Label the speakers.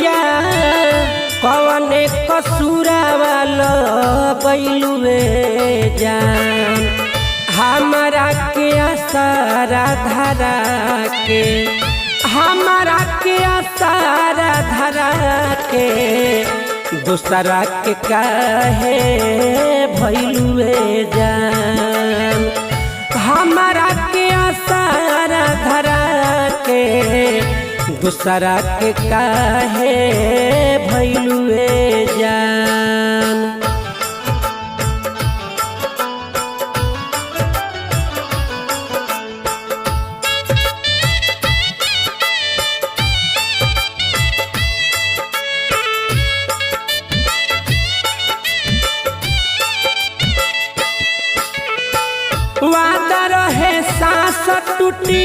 Speaker 1: मैया कवने कसूरा वाला बैलुए जान हमारा के आसारा धरा के हमारा के आसारा धरा के दूसरा के काहे भैलुए जान हमारा के आसारा धरा के दूसरा के काहे भैलुए जान। वादा रहे सांस टूटी